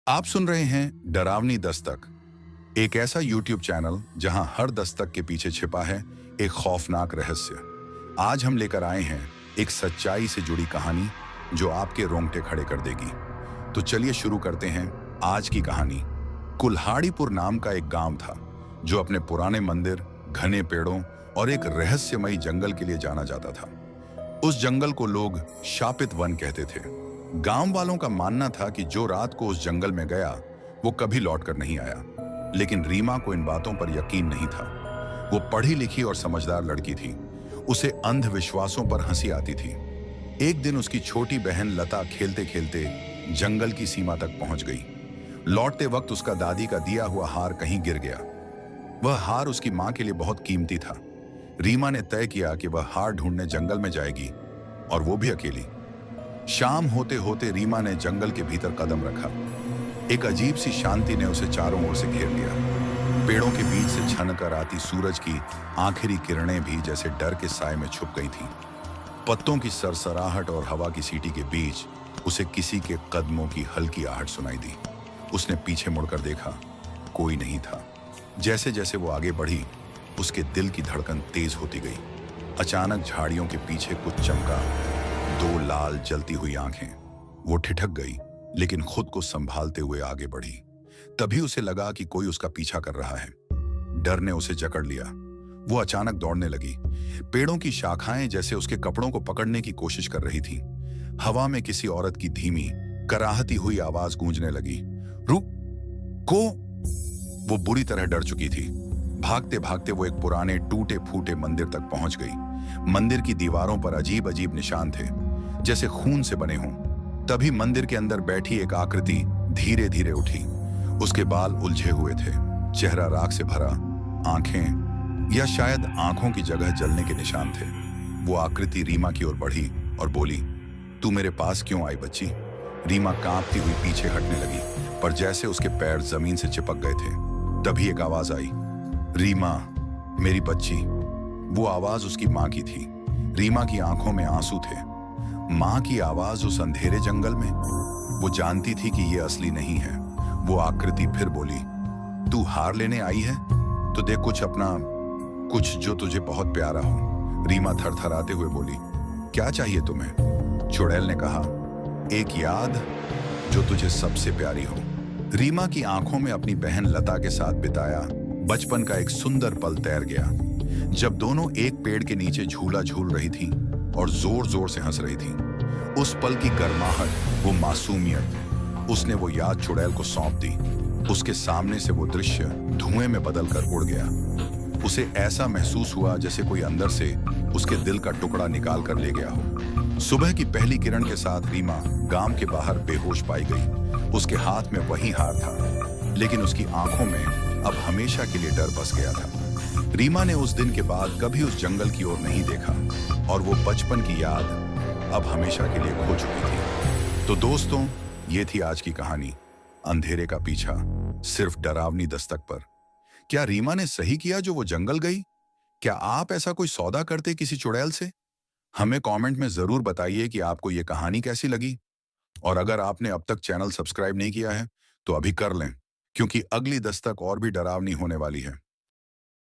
आप सुन रहे हैं डरावनी दस्तक, एक ऐसा YouTube चैनल जहां हर दस्तक के पीछे छिपा है एक खौफनाक रहस्य। आज हम लेकर आए हैं एक सच्चाई से जुड़ी कहानी जो आपके रोंगटे खड़े कर देगी। तो चलिए शुरू करते हैं आज की कहानी। कुल्हाड़ीपुर नाम का एक गांव था जो अपने पुराने मंदिर, घने पेड़ों और एक रहस्यमयी जंगल के लिए जाना जाता था। उस जंगल को लोग शापित वन कहते थे। गांव वालों का मानना था कि जो रात को उस जंगल में गया वो कभी लौटकर नहीं आया। लेकिन रीमा को इन बातों पर यकीन नहीं था। वो पढ़ी लिखी और समझदार लड़की थी। उसे अंधविश्वासों पर हंसी आती थी। एक दिन उसकी छोटी बहन लता खेलते खेलते जंगल की सीमा तक पहुंच गई। लौटते वक्त उसका दादी का दिया हुआ हार कहीं गिर गया। वह हार उसकी मां के लिए बहुत कीमती था। रीमा ने तय किया कि वह हार ढूंढने जंगल में जाएगी, और वो भी अकेली। शाम होते होते रीमा ने जंगल के भीतर कदम रखा। एक अजीब सी शांति ने उसे चारों ओर से घेर लिया। पेड़ों के बीच से छनकर आती सूरज की आखिरी किरणें भी जैसे डर के साए में छुप गई थीं। पत्तों की सरसराहट और हवा की सीटी के बीच उसे किसी के कदमों की हल्की आहट सुनाई दी। उसने पीछे मुड़कर देखा, कोई नहीं था। जैसे जैसे वो आगे बढ़ी, उसके दिल की धड़कन तेज होती गई। अचानक झाड़ियों के पीछे कुछ चमका। दो लाल जलती हुई आंखें। वो ठिठक गई, लेकिन खुद को संभालते हुए आगे बढ़ी। तभी उसे लगा कि कोई उसका पीछा कर रहा है। डर ने उसे जकड़ लिया। वो अचानक दौड़ने लगी। पेड़ों की शाखाएं जैसे उसके कपड़ों को पकड़ने की कोशिश कर रही थीं। हवा में किसी औरत की धीमी, कराहती हुई आवाज गूंजने लगी, रुक को। वो बुरी तरह डर चुकी थी। भागते भागते वो एक पुराने टूटे फूटे मंदिर तक पहुंच गई। मंदिर की दीवारों पर अजीब अजीब निशान थे, जैसे खून से बने हों। तभी मंदिर के अंदर बैठी एक आकृति धीरे धीरे उठी। उसके बाल उलझे हुए थे, चेहरा राख से भरा, आंखें या शायद आंखों की जगह जलने के निशान थे। वो आकृति रीमा की ओर बढ़ी और बोली, तू मेरे पास क्यों आई बच्ची? रीमा कांपती हुई पीछे हटने लगी, पर जैसे उसके पैर जमीन से चिपक गए थे। तभी एक आवाज आई, रीमा मेरी बच्ची। वो आवाज उसकी मां की थी। रीमा की आंखों में आंसू थे। मां की आवाज उस अंधेरे जंगल में। वो जानती थी कि ये असली नहीं है। वो आकृति फिर बोली, तू हार लेने आई है? तो देख कुछ अपना, कुछ जो तुझे बहुत प्यारा हो। रीमा थरथराते हुए बोली, क्या चाहिए तुम्हें? चुड़ैल ने कहा, एक याद जो तुझे सबसे प्यारी हो। रीमा की आंखों में अपनी बहन लता के साथ बिताया बचपन का एक सुंदर पल तैर गया, जब दोनों एक पेड़ के नीचे झूला झूल रही थीं और जोर जोर से हंस रही थीं। उस पल की गर्माहट, वो मासूमियत, उसने वो याद चुड़ैल को सौंप दी। उसके सामने से वो दृश्य धुएं में बदलकर उड़ गया। उसे ऐसा महसूस हुआ जैसे कोई अंदर से उसके दिल का टुकड़ा निकाल कर ले गया हो। सुबह की पहली किरण के साथ रीमा गांव के बाहर बेहोश पाई गई। उसके हाथ में वही हार था, लेकिन उसकी आंखों में अब हमेशा के लिए डर बस गया था। रीमा ने उस दिन के बाद कभी उस जंगल की ओर नहीं देखा, और वो बचपन की याद अब हमेशा के लिए खो चुकी थी। तो दोस्तों, ये थी आज की कहानी, अंधेरे का पीछा सिर्फ डरावनी दस्तक पर। क्या रीमा ने सही किया जो वो जंगल गई? क्या आप ऐसा कोई सौदा करते किसी चुड़ैल से? हमें कमेंट में जरूर बताइए कि आपको ये कहानी कैसी लगी। और अगर आपने अब तक चैनल सब्सक्राइब नहीं किया है तो अभी कर लें, क्योंकि अगली दस्तक और भी डरावनी होने वाली है।